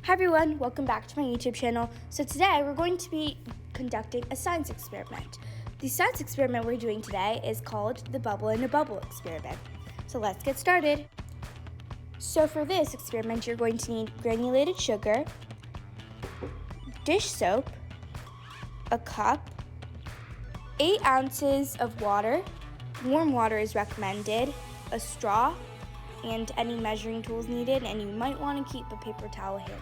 Hi everyone, welcome back to my YouTube channel. So today we're going to be conducting a science experiment. The science experiment we're doing today is called the bubble in a bubble experiment. So let's get started. So for this experiment, you're going to need granulated sugar, dish soap, a cup, 8 ounces of water, warm water is recommended, a straw, and any measuring tools needed, and you might want to keep a paper towel handy.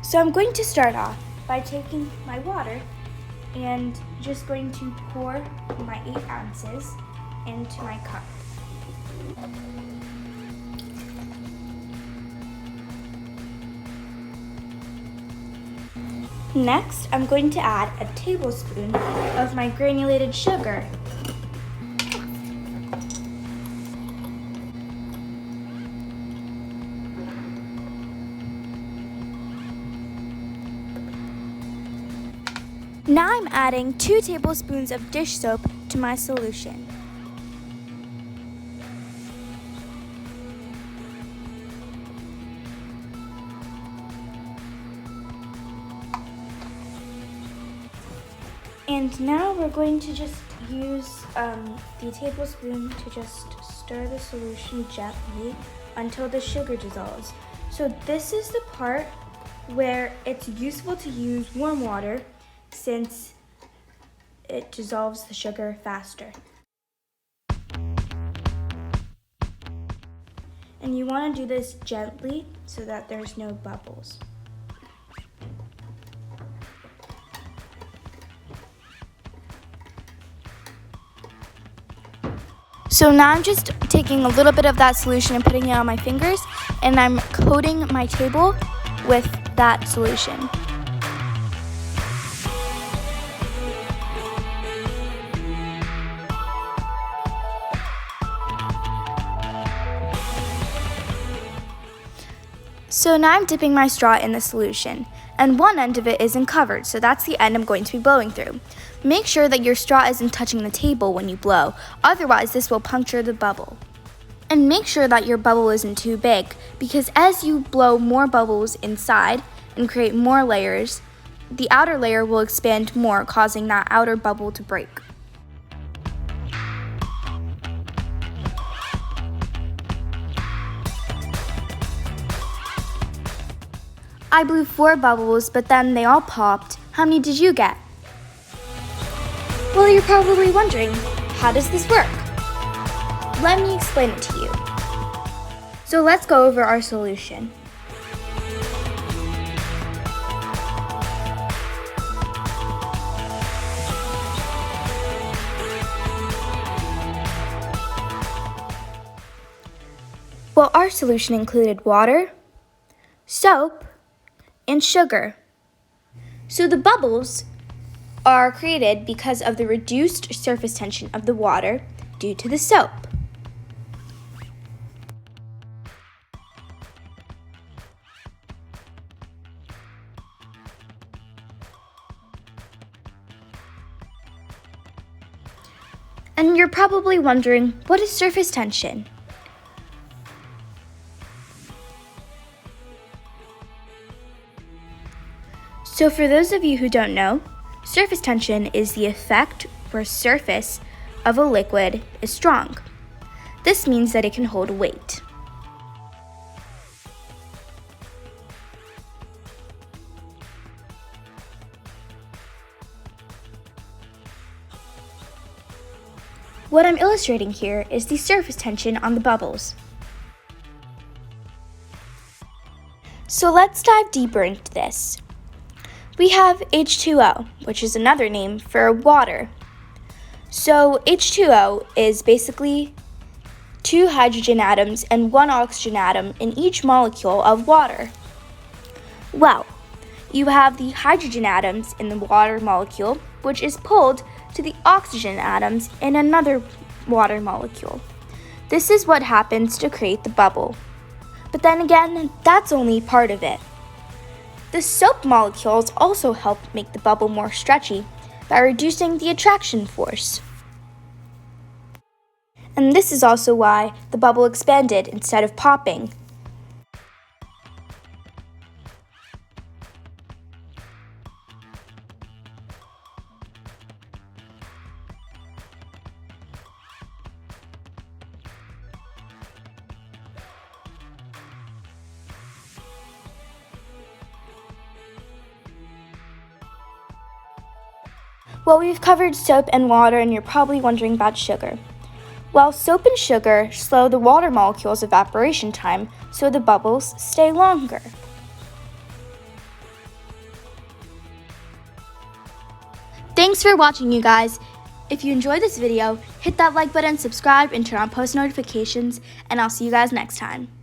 So I'm going to start off by taking my water and just going to pour my 8 ounces into my cup. Next, I'm going to add a tablespoon of my granulated sugar. Now I'm adding 2 tablespoons of dish soap to my solution. And now we're going to just use the tablespoon to just stir the solution gently until the sugar dissolves. So this is the part where it's useful to use warm water since it dissolves the sugar faster. And you want to do this gently so that there's no bubbles. So now I'm just taking a little bit of that solution and putting it on my fingers, and I'm coating my table with that solution. So now I'm dipping my straw in the solution, and one end of it isn't covered, so that's the end I'm going to be blowing through. Make sure that your straw isn't touching the table when you blow, otherwise this will puncture the bubble. And make sure that your bubble isn't too big, because as you blow more bubbles inside and create more layers, the outer layer will expand more, causing that outer bubble to break. I blew 4 bubbles, but then they all popped. How many did you get? Well, you're probably wondering, how does this work? Let me explain it to you. So let's go over our solution. Well, our solution included water, soap, and sugar. So the bubbles are created because of the reduced surface tension of the water due to the soap. And you're probably wondering, what is surface tension? So for those of you who don't know, surface tension is the effect where surface of a liquid is strong. This means that it can hold weight. What I'm illustrating here is the surface tension on the bubbles. So let's dive deeper into this. We have H2O, which is another name for water. So H2O is basically 2 hydrogen atoms and 1 oxygen atom in each molecule of water. Well, you have the hydrogen atoms in the water molecule, which is pulled to the oxygen atoms in another water molecule. This is what happens to create the bubble. But then again, that's only part of it. The soap molecules also help make the bubble more stretchy by reducing the attraction force. And this is also why the bubble expanded instead of popping. Well, we've covered soap and water, and you're probably wondering about sugar. Well, soap and sugar slow the water molecules' evaporation time, so the bubbles stay longer. Thanks for watching, you guys. If you enjoyed this video, hit that like button, subscribe, and turn on post notifications, and I'll see you guys next time.